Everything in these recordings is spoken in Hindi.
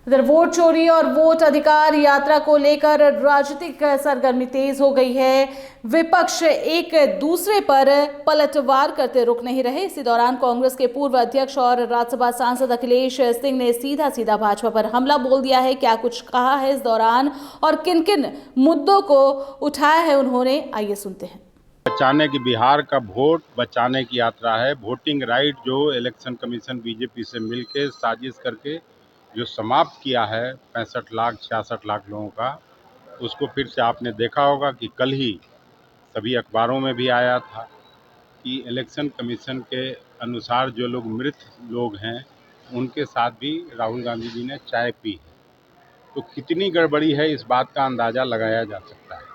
इधर वोट चोरी और वोट अधिकार यात्रा को लेकर राजनीतिक सरगर्मी तेज हो गई है। विपक्ष एक दूसरे पर पलटवार करते रुक नहीं रहे। इसी दौरान कांग्रेस के पूर्व अध्यक्ष और राज्यसभा सांसद अखिलेश सिंह ने सीधा सीधा भाजपा पर हमला बोल दिया है। क्या कुछ कहा है इस दौरान और किन किन मुद्दों को उठाया है उन्होंने, आइए सुनते हैं। बचाने की बिहार का वोट बचाने की यात्रा है। वोटिंग राइट जो इलेक्शन कमीशन बीजेपी से मिलकर साजिश करके जो समाप्त किया है 65 लाख 66 लाख लोगों का, उसको फिर से आपने देखा होगा कि कल ही सभी अखबारों में भी आया था कि इलेक्शन कमीशन के अनुसार जो लोग मृत लोग हैं उनके साथ भी राहुल गांधी जी ने चाय पी है। तो कितनी गड़बड़ी है इस बात का अंदाज़ा लगाया जा सकता है।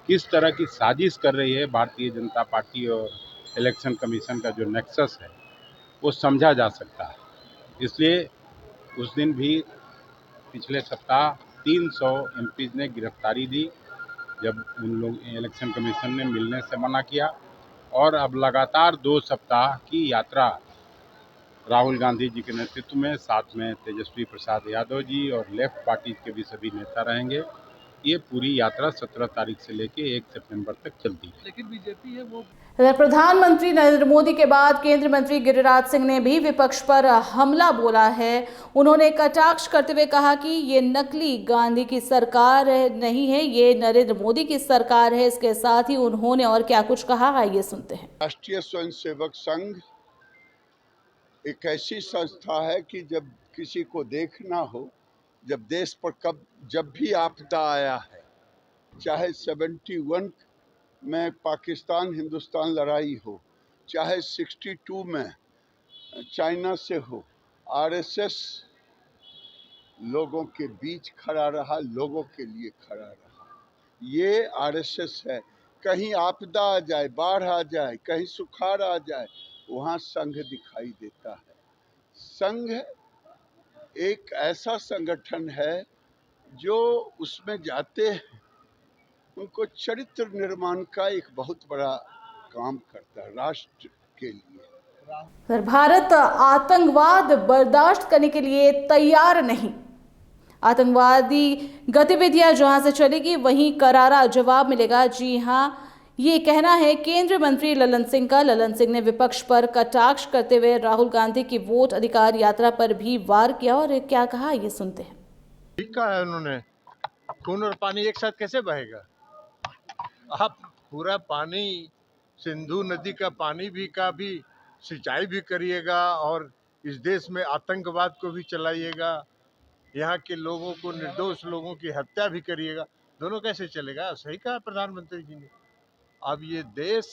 किस तरह की साजिश कर रही है भारतीय जनता पार्टी और इलेक्शन कमीशन का जो नेक्सस है वो समझा जा सकता है। इसलिए उस दिन भी पिछले सप्ताह 300 एमपीज ने गिरफ्तारी दी जब उन लोग इलेक्शन कमीशन ने मिलने से मना किया। और अब लगातार 2 सप्ताह की यात्रा राहुल गांधी जी के नेतृत्व में, साथ में तेजस्वी प्रसाद यादव जी और लेफ्ट पार्टी के भी सभी नेता रहेंगे। ये पूरी यात्रा 17 तारीख से लेके 1 सितंबर तक चलती है। लेकिन बीजेपी है वो। इधर प्रधानमंत्री नरेंद्र मोदी के बाद केंद्रीय मंत्री गिरिराज सिंह ने भी विपक्ष पर हमला बोला है। उन्होंने कटाक्ष करते हुए कहा कि ये नकली गांधी की सरकार नहीं है, ये नरेंद्र मोदी की सरकार है। इसके साथ ही उन्होंने और क्या कुछ कहा, आइए सुनते हैं। राष्ट्रीय स्वयंसेवक संघ एक ऐसी संस्था है कि जब किसी को देखना हो, जब देश पर जब भी आपदा आया है, चाहे 71 में पाकिस्तान हिंदुस्तान लड़ाई हो, चाहे 62 में चाइना से हो, आरएसएस लोगों के बीच खड़ा रहा, लोगों के लिए खड़ा रहा। ये आरएसएस है। कहीं आपदा आ जाए, बाढ़ आ जाए, कहीं सुखाड़ आ जाए, वहाँ संघ दिखाई देता है। संघ एक ऐसा संगठन है जो उसमें जाते हैं, उनको चरित्र निर्माण का एक बहुत बड़ा काम करता है राष्ट्र के लिए। भारत आतंकवाद बर्दाश्त करने के लिए तैयार नहीं। आतंकवादी गतिविधियां जहां से चलेगी वहीं करारा जवाब मिलेगा। जी हां, ये कहना है केंद्रीय मंत्री ललन सिंह का। ललन सिंह ने विपक्ष पर कटाक्ष करते हुए राहुल गांधी की वोट अधिकार यात्रा पर भी वार किया और क्या कहा, ये सुनते हैं। ठीक कहा है उन्होंने, खून और पानी एक साथ कैसे बहेगा? आप पूरा पानी, सिंधु नदी का पानी भी सिंचाई भी करिएगा और इस देश में आतंकवाद को भी चलाइएगा, यहाँ के लोगों को, निर्दोष लोगों की हत्या भी करिएगा। दोनों कैसे चलेगा? सही कहा प्रधानमंत्री जी ने। अब ये देश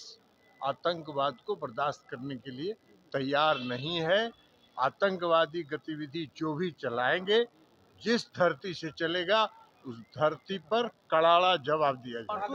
आतंकवाद को बर्दाश्त करने के लिए तैयार नहीं है। आतंकवादी गतिविधि जो भी चलाएंगे, जिस धरती से चलेगा उस धरती पर कड़ाड़ा जवाब दिया जाएगा।